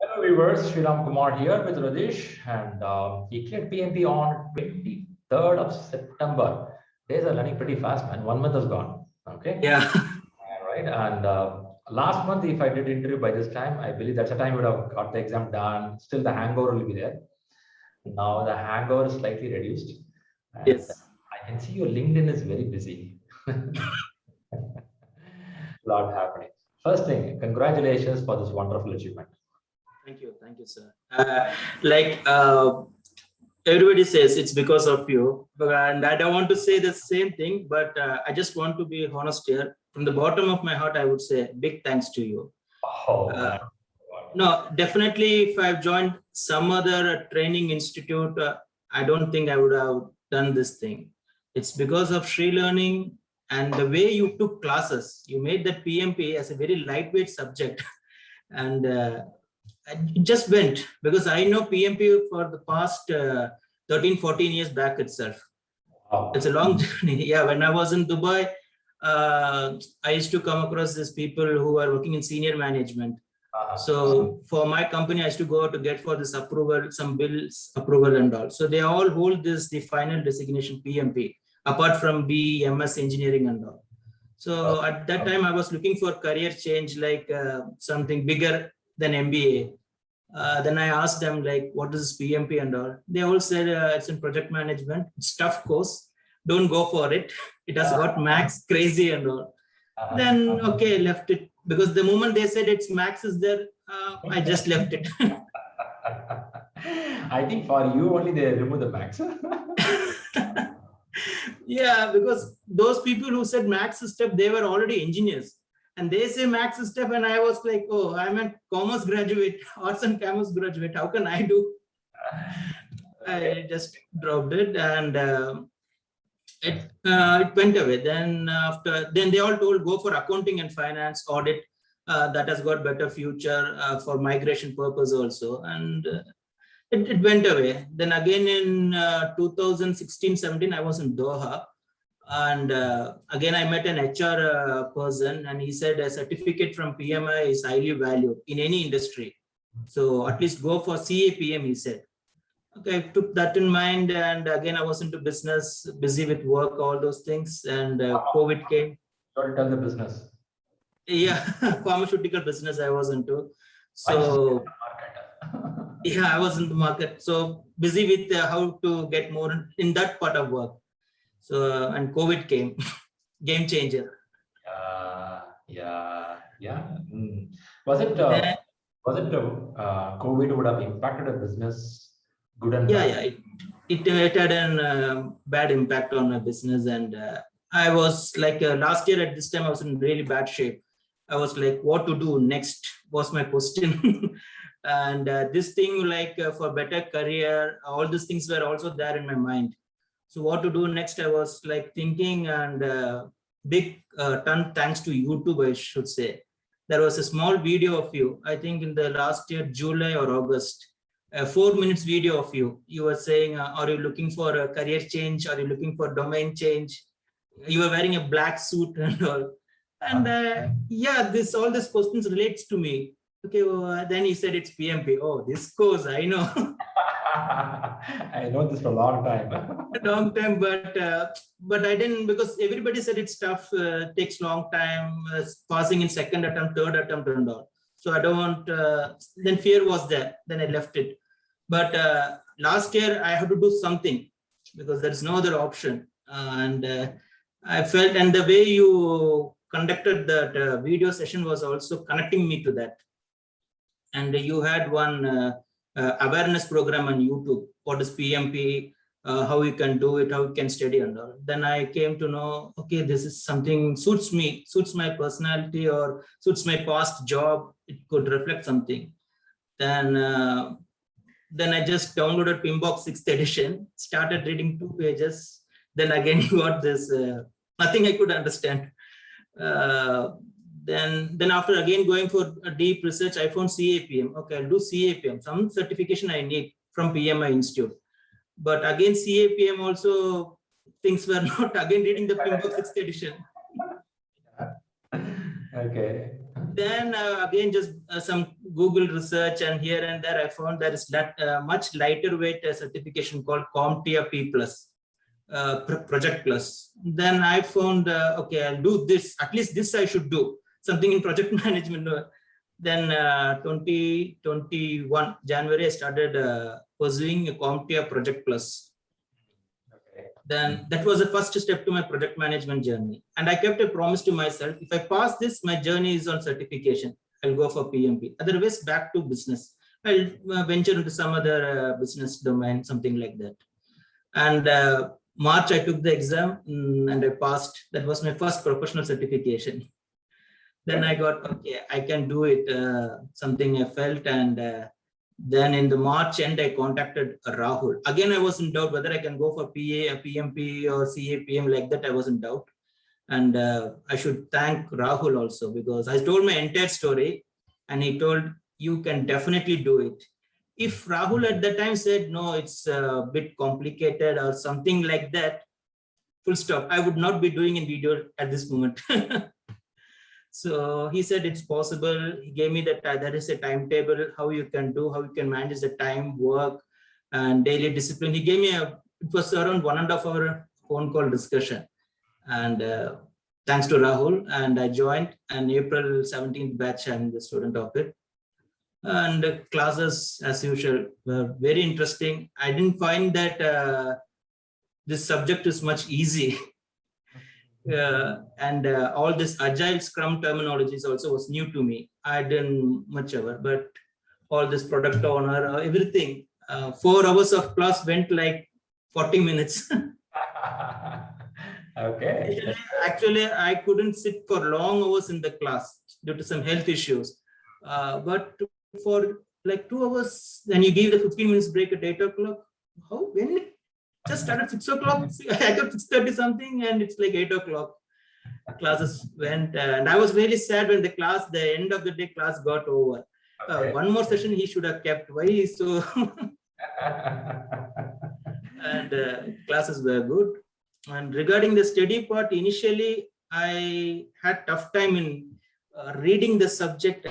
Hello viewers, Sriram Kumar here with Radhese, and he cleared PMP on 23rd of September. Days are running pretty fast, man. 1 month is gone. Okay. Yeah. Right. And last month, if I did interview by this time, I believe that's the time we would have got the exam done. Still, the hangover will be there. Now the hangover is slightly reduced. And Yes. I can see your LinkedIn is very busy. Lot happening. First thing, congratulations for this wonderful achievement. Thank you, sir. Everybody says it's because of you, and I don't want to say the same thing, but I just want to be honest here. From the bottom of my heart, I would say big thanks to you. Oh, no, definitely, if I've joined some other training institute, I don't think I would have done this thing. It's because of ShriLearning and the way you took classes. You made that PMP as a very lightweight subject, and it just went, because I know PMP for the past 13-14 years back itself. wow. It's a long journey. Yeah, when I was in Dubai, I used to come across these people who are working in senior management. So for my company, I used to go to get for this approval, some bills approval and all. So they all hold the final designation PMP, apart from MS engineering and all. So at that time, I was looking for career change, like something bigger than MBA. Then I asked them, like, what is PMP and all. They all said it's in project management. It's tough course. Don't go for it. It has got max crazy and all. Then okay, left it, because the moment they said it's max is there, I just left it. I think for you only they remove the max. Yeah, because those people who said max step, they were already engineers. And they say max step, and I was like, oh, I'm a commerce graduate, arts and commerce graduate. How can I do? I just dropped it, and it went away. Then they all told, go for accounting and finance, audit. That has got better future for migration purpose also. And it went away. Then again in 2016-17, I was in Doha. And again, I met an HR person, and he said a certificate from PMI is highly valued in any industry. So at least go for CAPM, he said. Okay, I took that in mind, and again, I was into business, busy with work, all those things, and COVID came. Don't tell the business. Yeah, pharmaceutical business I was into. So yeah, I was in the market. So busy with how to get more in that part of work. So, and COVID came, game changer. Yeah. Was it COVID would have impacted a business good and bad? Yeah. It had a bad impact on my business, and I was like last year at this time I was in really bad shape. I was like, what to do next was my question. And this thing, like for better career, all these things were also there in my mind. So what to do next, I was like thinking, and big ton thanks to YouTube, I should say. There was a small video of you, I think in the last year, July or August, a 4 minutes video of you. You were saying, are you looking for a career change? Are you looking for domain change? You were wearing a black suit and all. And yeah, all these questions relates to me. Okay, well, then he said it's PMP. Oh, this course, I know. I know this for a long time. But I didn't, because everybody said it's tough, takes long time, passing in second attempt, third attempt and all. So I don't want, then fear was there, then I left it. But last year I had to do something, because there's no other option. And I felt, and the way you conducted that video session was also connecting me to that. And you had one awareness program on YouTube. What is PMP? How you can do it? How you can study and all. Then I came to know, okay, this is something suits me, suits my personality, or suits my past job. It could reflect something. Then I just downloaded Pimbox 6th edition, started reading 2 pages. Then again got this, nothing I could understand. Then after again going for a deep research, I found CAPM. Okay, I'll do CAPM, some certification I need from PMI Institute. But again, CAPM also, things were not, again reading the Pimbox 6th edition. Okay. Then again, just some Google research and here and there, I found there is that much lighter weight certification called CompTIA P Plus, Project Plus. Then I found, okay, I'll do this. At least this I should do, something in project management. Then 2021 January, I started pursuing a CompTIA Project Plus. Then that was the first step to my project management journey. And I kept a promise to myself, if I pass this, my journey is on certification. I'll go for PMP. Otherwise, back to business. I'll venture into some other business domain, something like that. And March, I took the exam and I passed. That was my first professional certification. Then I got, okay, I can do it, something I felt. And then in the March end, I contacted Rahul. Again, I was in doubt whether I can go for PA, PMP or CAPM like that. I was in doubt. And I should thank Rahul also, because I told my entire story and he told, you can definitely do it. If Rahul at that time said, no, it's a bit complicated or something like that, full stop, I would not be doing a video at this moment. So he said it's possible. He gave me that there is a timetable, how you can do, how you can manage the time, work, and daily discipline. He gave me it was around 1.5 hour phone call discussion. And thanks to Rahul, and I joined. And April 17th batch, I'm the student of it. And the classes, as usual, were very interesting. I didn't find that this subject is much easy. All this agile scrum terminologies also was new to me. I didn't much ever, but all this product owner, everything, 4 hours of class went like 40 minutes. Okay. Actually, I couldn't sit for long hours in the class due to some health issues. But for like 2 hours, then you give the 15 minutes break at 8 o'clock. How? When? Just started 6 o'clock. I got 6:30 something, and it's like 8 o'clock. Classes went, and I was really sad when the end of the day class got over. Okay. One more session he should have kept. Why so? And classes were good. And regarding the study part, initially I had tough time in reading the subject.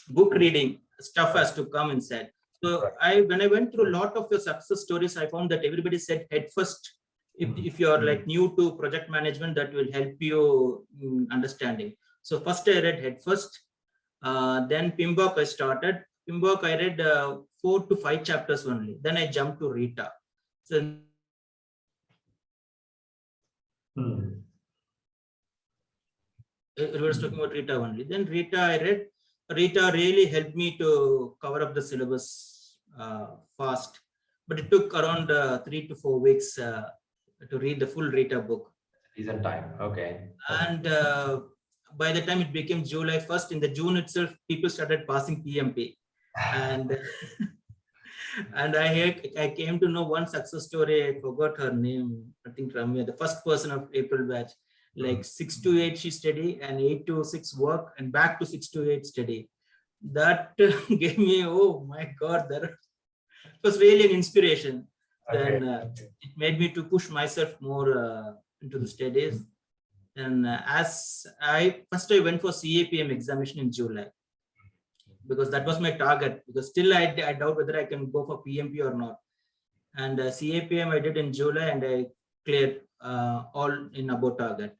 Book reading stuff has to come inside. So when I went through a lot of the success stories, I found that everybody said head first. If you're like new to project management, that will help you in understanding. So first I read head first. Then PMBOK I started. PMBOK I read 4 to 5 chapters only. Then I jumped to Rita. So I was talking about Rita only. Then Rita I read. Rita really helped me to cover up the syllabus fast, but it took around 3 to 4 weeks to read the full Rita book. Decent time. Okay. And by the time it became July 1st, in the June itself, people started passing PMP. And and I came to know one success story. I forgot her name. I think Ramya, the first person of April batch. Like 6 to 8 she study, and 8 to 6 work, and back to 6 to 8 study. That gave me, oh my God, it was really an inspiration. Okay. Then it made me to push myself more into the studies. And as I went for CAPM examination in July, because that was my target, because still I doubt whether I can go for PMP or not. And CAPM I did in July, and I cleared all in above target.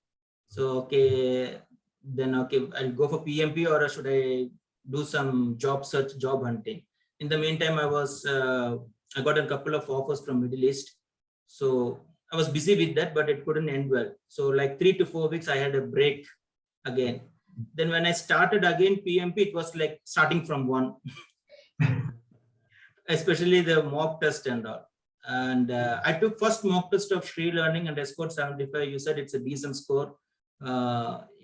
So okay, then okay, I'll go for PMP, or should I do some job search, job hunting? In the meantime, I got a couple of offers from Middle East. So I was busy with that, but it couldn't end well. So like 3 to 4 weeks, I had a break again. Then when I started again PMP, it was like starting from one, especially the mock test and all. And I took first mock test of ShriLearning and I scored 75. You said it's a decent score.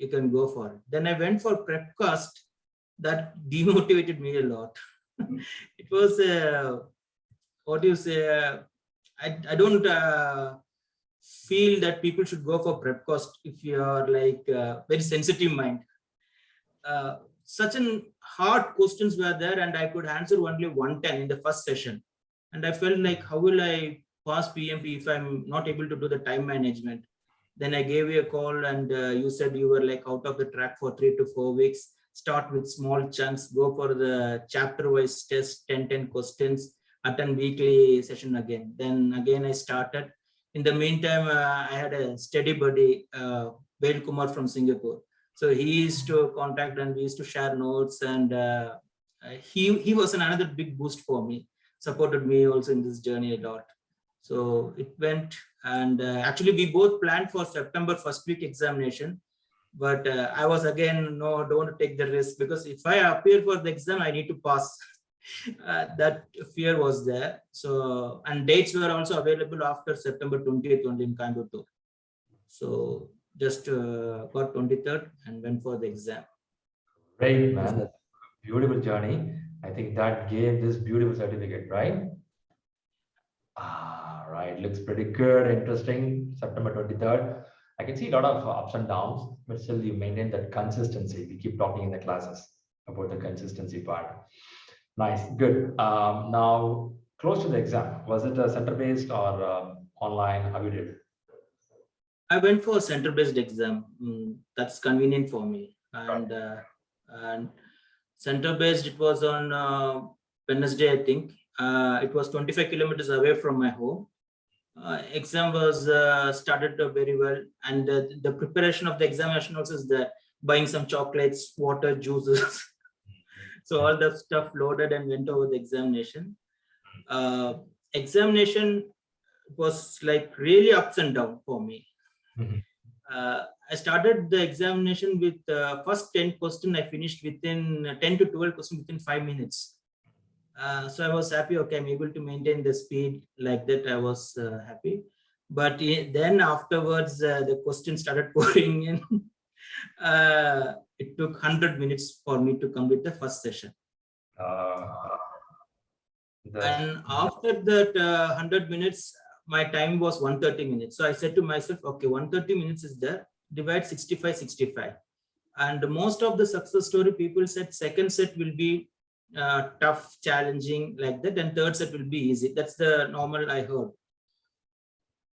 You can go for it. Then I went for Prepcast. That demotivated me a lot. It was, what do you say? I don't feel that people should go for Prepcast if you are like very sensitive mind. Such an hard questions were there, and I could answer only 110 in the first session. And I felt like, how will I pass PMP if I'm not able to do the time management? Then I gave you a call and you said you were like out of the track for 3 to 4 weeks. Start with small chunks, go for the chapter wise test, 10 questions, attend weekly session again. Then again, I started. In the meantime, I had a steady buddy, Bail Kumar from Singapore. So he used to contact and we used to share notes, and he was another big boost for me, supported me also in this journey a lot. So it went, and actually we both planned for September first week examination, but I was again, no, don't want to take the risk, because if I appear for the exam, I need to pass. That fear was there. So, and dates were also available after September 20th only in Coimbatore. So just got 23rd and went for the exam. Great, man. That's a beautiful journey. I think that gave this beautiful certificate, right? Right. Looks pretty good. Interesting. September 23rd. I can see a lot of ups and downs, but still you maintain that consistency. We keep talking in the classes about the consistency part. Nice. Good. Now, close to the exam, was it a center-based or online? How you did? I went for a center-based exam. That's convenient for me. And center-based, it was on Wednesday, I think. It was 25 kilometers away from my home. Exam was started very well, and the preparation of the examination also is there. Buying some chocolates, water, juices. So all that stuff loaded and went over the examination. Examination was like really ups and down for me. I started the examination with first 10 questions. I finished within 10 to 12 questions within 5 minutes. So I was happy. Okay, I'm able to maintain the speed like that. I was happy. But then afterwards, the questions started pouring in. It took 100 minutes for me to complete the first session. And after that 100 minutes, my time was 130 minutes. So I said to myself, okay, 130 minutes is there, divide 65. And most of the success story people said second set will be tough, challenging like that, and third set will be easy. That's the normal I heard.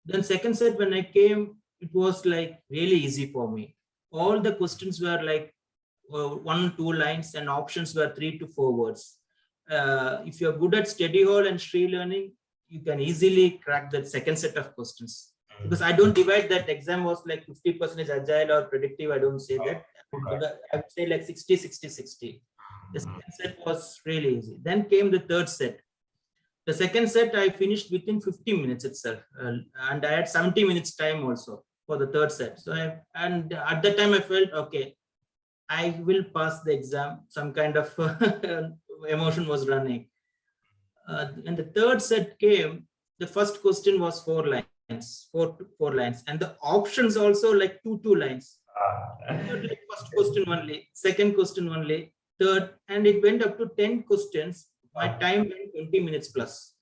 Then second set, when I came, it was like really easy for me. All the questions were like 1-2 lines, and options were 3 to 4 words. If you're good at study hall and ShriLearning, you can easily crack that second set of questions. Because I don't divide that. Exam was like 50% agile or predictive. I don't say that. I would say like 60. The second set was really easy. Then came the third set. The second set I finished within 50 minutes itself, and I had 70 minutes time also for the third set. So and at that time I felt, okay, I will pass the exam. Some kind of emotion was running. And the third set came. The first question was 4 lines, four lines, and the options also like two lines. Like first question only, second question only, third, and it went up to 10 questions. My time went 20 minutes plus.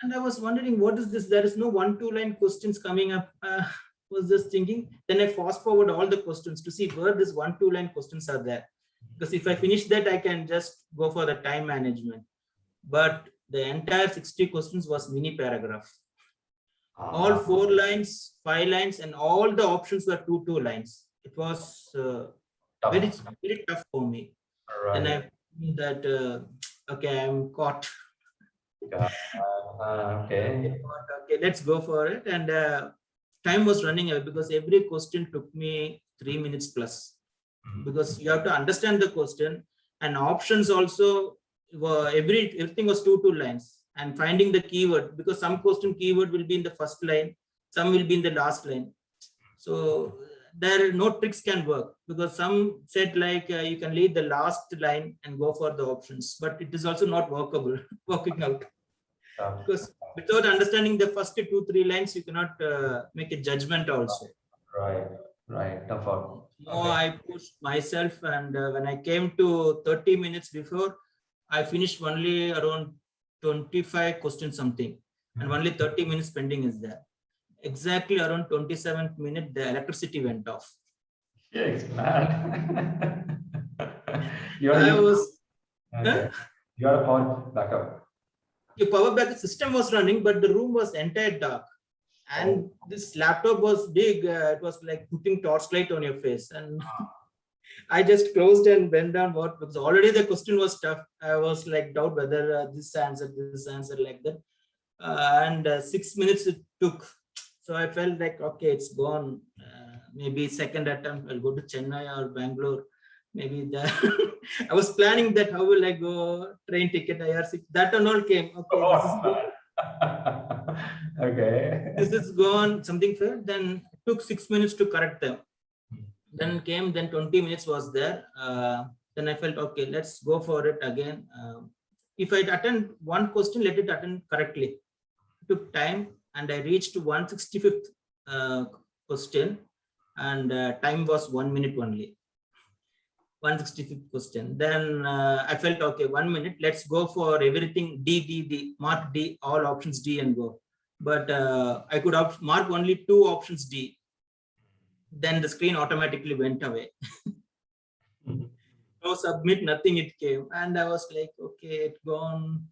And I was wondering, what is this? There is no 1-2 line questions coming up. Was just thinking. Then I fast forward all the questions to see where this 1-2 line questions are there. Because if I finish that, I can just go for the time management. But the entire 60 questions was mini paragraph. All 4 lines, 5 lines, and all the options were 2 lines. It was very tough for me. Right. And I knew that okay, I'm caught. Okay, let's go for it. And time was running out because every question took me 3 minutes plus. Because you have to understand the question, and options also were everything was 2 lines, and finding the keyword, because some question keyword will be in the first line, some will be in the last line. So there no tricks can work, because some said like you can leave the last line and go for the options, but it is also not working out. Because without understanding the first 2-3 lines, you cannot make a judgment also. Right. Tough out. No, I pushed myself, and when I came to 30 minutes before, I finished only around 25 questions something, and only 30 minutes pending is there. Exactly around 27th minute, the electricity went off. Yes, man. You had a power backup. The power backup system was running, but the room was entire dark. And this laptop was big. It was like putting torchlight on your face. And I just closed and went down what, because already the question was tough. I was like doubt whether this answer like that. And 6 minutes it took. So I felt like, okay, it's gone. Maybe second attempt, I'll go to Chennai or Bangalore. Maybe that. I was planning that, how will I go, train ticket, IRC, that and all came. Okay, this is good. Okay. This is gone, something failed. Then it took 6 minutes to correct them. Then came, then 20 minutes was there. Then I felt, okay, let's go for it again. If I attend one question, let it attend correctly. It took time, and I reached 165th question, and time was 1 minute only. 165th question. Then I felt, okay, 1 minute, let's go for everything D, mark D, all options D and go. But I could mark only 2 options D. Then the screen automatically went away. No submit, nothing, it came. And I was like, okay, it gone,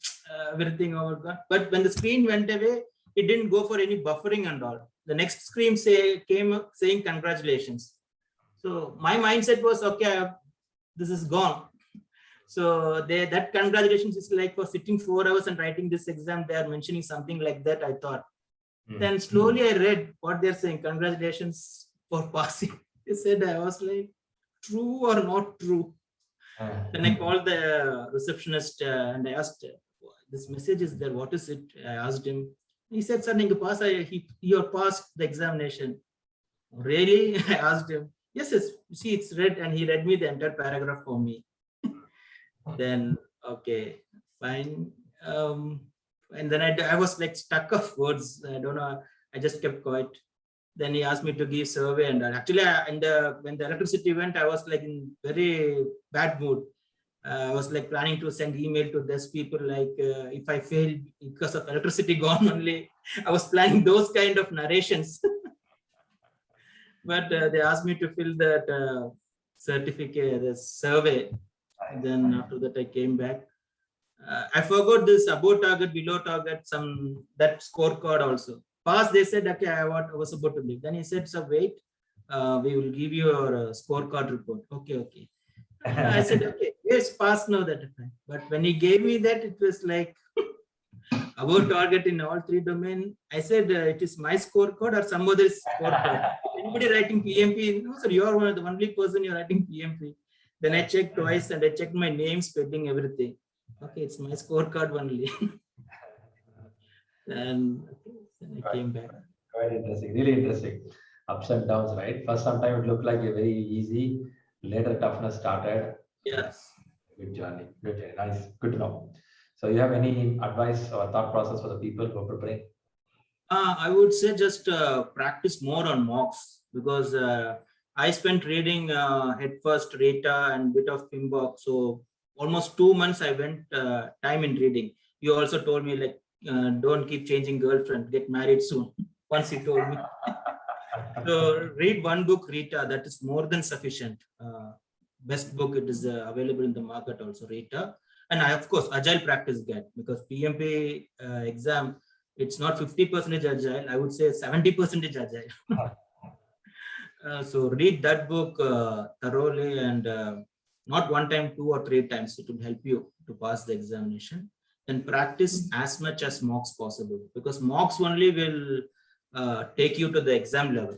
everything over gone. But when the screen went away, it didn't go for any buffering and all. The next screen came up saying congratulations. So my mindset was, okay, this is gone. So that congratulations is like for sitting 4 hours and writing this exam, they are mentioning something like that, I thought. Then slowly I read what they're saying, congratulations for passing. They said, I was like, true or not true? Then I called the receptionist and I asked, this message is there, what is it? I asked him. He said, sir, you passed the examination. Really? I asked him. Yes, see, it's read, and he read me the entire paragraph for me. Then, okay, fine. And then I was like stuck of words. I don't know. I just kept quiet. Then he asked me to give survey, and actually, when the electricity went, I was like in very bad mood. I was like planning to send email to those people, like if I fail because of electricity gone only. I was planning those kind of narrations. But they asked me to fill that certificate, the survey. And then after that, I came back. I forgot this above target, below target, that scorecard also. Pass, they said, okay, I was about to leave. Then he said, so wait, we will give you your scorecard report. Okay. I said, okay, yes, pass now that time. But when he gave me that, it was like above target in all 3 domains. I said, it is my scorecard or some other scorecard. Anybody writing PMP? No, sir, you are the only person you're writing PMP. Then I checked twice and I checked my name, spelling, everything. Okay, it's my scorecard only. And I came back. Quite interesting, really interesting. Ups and downs, right? First, sometimes it looked like a very easy. Later, toughness started. Yes. Good journey. Nice. Good to know. So, you have any advice or thought process for the people who are preparing? I would say just practice more on mocks, because I spent reading head first, Rata, and bit of Pinbox. So almost 2 months I went time in reading. You also told me like, don't keep changing girlfriend, get married soon. Once you told me. So read one book, Rita, that is more than sufficient. Best book, it is available in the market also, Rita. And of course, Agile Practice Guide, because PMP exam, it's not 50% Agile, I would say 70% Agile. So read that book thoroughly, and not 1 time, 2 or 3 times. It will help you to pass the examination. Then practice as much as mocks possible, because mocks only will take you to the exam level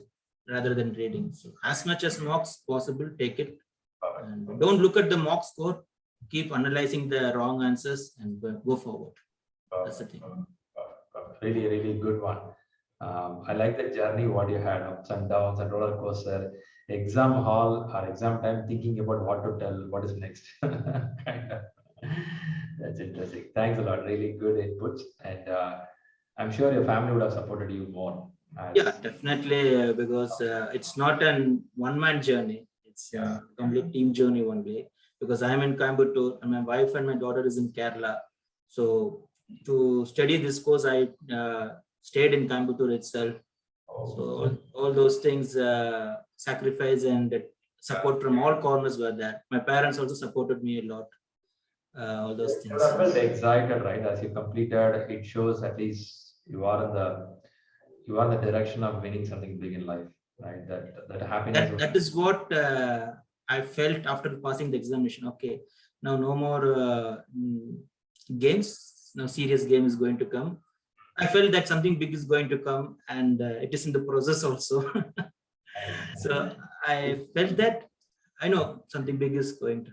rather than reading. So as much as mocks possible, take it. And don't look at the mock score. Keep analyzing the wrong answers and go forward. That's the thing. Really, really good one. I like the journey, what you had, ups and downs and roller coaster, exam hall or exam time, thinking about what to tell, what is next. That's interesting. Thanks a lot. Really good inputs. And I'm sure your family would have supported you more. Yeah, definitely, because it's not a one-man journey. It's a complete team journey one way, because I'm in Coimbatore and my wife and my daughter is in Kerala. So to study this course, I stayed in Coimbatore itself. So all those things, sacrifice and support from all corners were there. My parents also supported me a lot. All those things. You're excited, right? As you completed, it shows at least you are in the you are in the direction of winning something big in life, right? That happiness. That is what I felt after passing the examination. Okay, now no more games. Now serious game is going to come. I felt that something big is going to come, and it is in the process also. So I felt that I know something big is going to.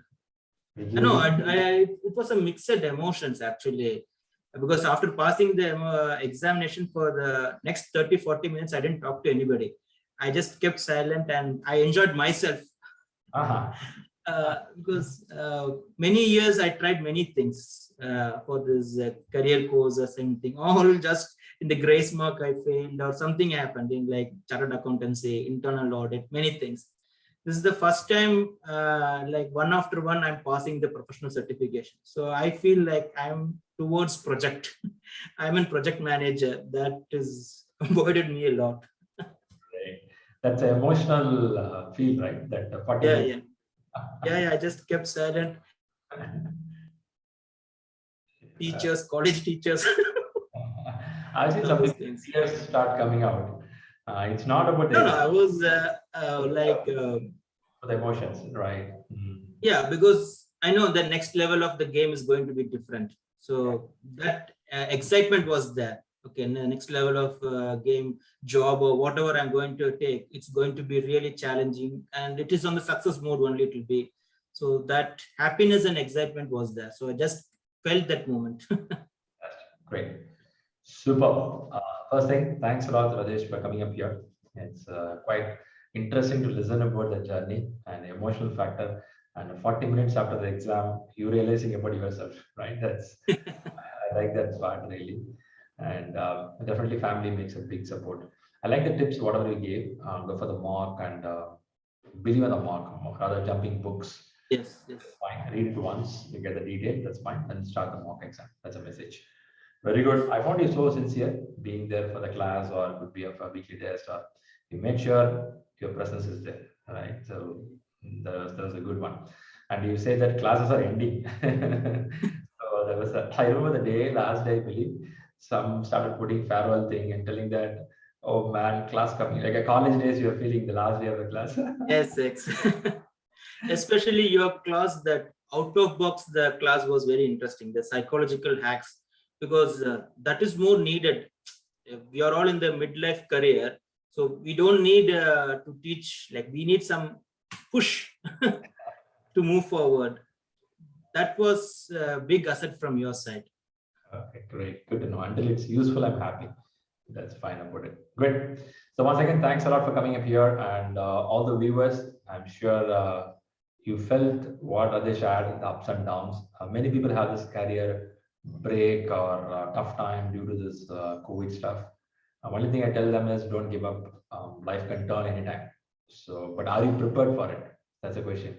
No, it was a mixed emotions actually, because after passing the examination for the next 30-40 minutes, I didn't talk to anybody. I just kept silent and I enjoyed myself. Because many years I tried many things for this career course or something, all just in the grace mark I failed or something happened in like chartered accountancy, internal audit, many things. This is the first time like one after one I'm passing the professional certification. So I feel like I'm towards project. I'm a project manager. That is avoided me a lot. That's an emotional feel, right? That yeah, I just kept silent. Teachers, college teachers. I've seen some teachers start coming out. It's not about the I was like for the emotions, right? Yeah, because I know the next level of the game is going to be different. So that excitement was there. Okay, the next level of game, job, or whatever I'm going to take, it's going to be really challenging, and it is on the success mode only it will be. So that happiness and excitement was there. So I just felt that moment. Great, super. First thing, thanks a lot, Radhese, for coming up here. It's quite interesting to listen about the journey and the emotional factor. And 40 minutes after the exam, you realizing about yourself, right? That's I like that part really. And definitely family makes a big support. I like the tips, whatever you gave. Go for the mock and believe on the mock rather jumping books. Yes. Fine. Read it once, you get the detail, that's fine. Then start the mock exam. That's a message. Very good. I found you so sincere being there for the class, or it would be a weekly test, or you made sure your presence is there, right? So that was a good one. And you say that classes are ending. So there was I remember the day, last day, I believe, some started putting farewell thing and telling that, oh man, class coming. Like a college days, you're feeling the last day of the class. Yes. Especially your class, that out of box, the class was very interesting. The psychological hacks, because that is more needed. We are all in the midlife career, so we don't need to teach. Like we need some push to move forward. That was a big asset from your side. Okay, great. Good to know. Until it's useful, I'm happy. That's fine about it. Great. So once again, thanks a lot for coming up here, and all the viewers. I'm sure you felt what Radhese had, the ups and downs. Many people have this career break or tough time due to this COVID stuff. Only thing I tell them is don't give up. Life can turn anytime. So, but are you prepared for it? That's the question.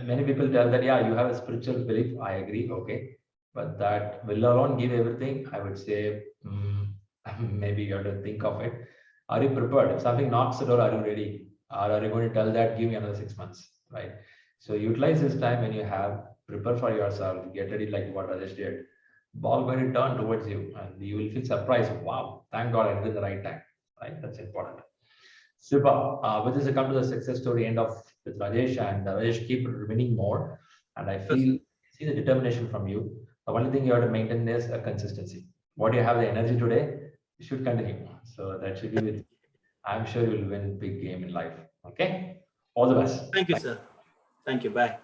Many people tell that, yeah, you have a spiritual belief. I agree. Okay. But that will alone give everything. I would say maybe you have to think of it. Are you prepared? If something knocks the door, are you ready? Or are you going to tell that, give me another 6 months, right? So utilize this time when you have, prepare for yourself, get ready like what Radhese did. Ball going to turn towards you and you will feel surprised. Wow, thank God I did the right time, right? That's important. Super. With this, I come to the success story end of with Radhese, and Radhese keep winning more. And I see the determination from you. The only thing you have to maintain is a consistency. What you have the energy today, you should continue. So that should be with. I'm sure you will win a big game in life. Okay. All the best. Thank you, sir. Thank you. Bye.